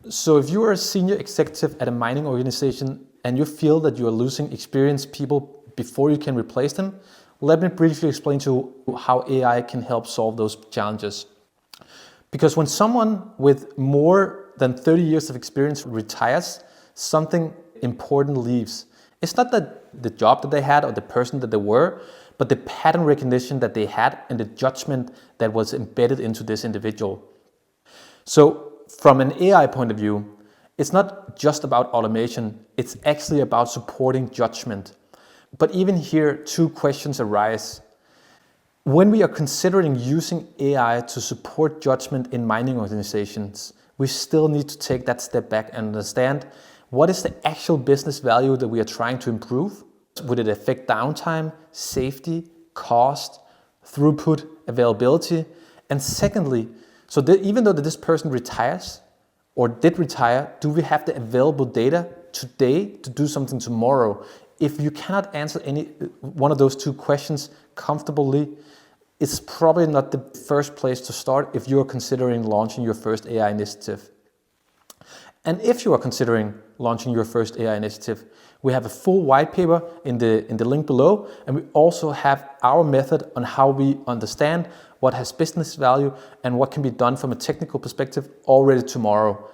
So if you are a senior executive at a mining organization and you feel that you are losing experienced people before you can replace them, let me briefly explain to you how AI can help solve those challenges. Because when someone with more than 30 years of experience retires, something important leaves. It's not that the job that they had or the person that they were, but the pattern recognition that they had and the judgment that was embedded into this individual. So from an AI point of view, it's not just about automation, it's actually about supporting judgment. But even here, two questions arise. When we are considering using AI to support judgment in mining organizations, we still need to take that step back and understand what is the actual business value that we are trying to improve. Would it affect downtime, safety, cost, throughput, availability? And secondly, even though this person retires or did retire, do we have the available data today to do something tomorrow? If you cannot answer any one of those two questions comfortably, it's probably not the first place to start if you are considering launching your first AI initiative. And if you are considering launching your first AI initiative, we have a full white paper in the link below, and we also have our method on how we understand what has business value and what can be done from a technical perspective already tomorrow.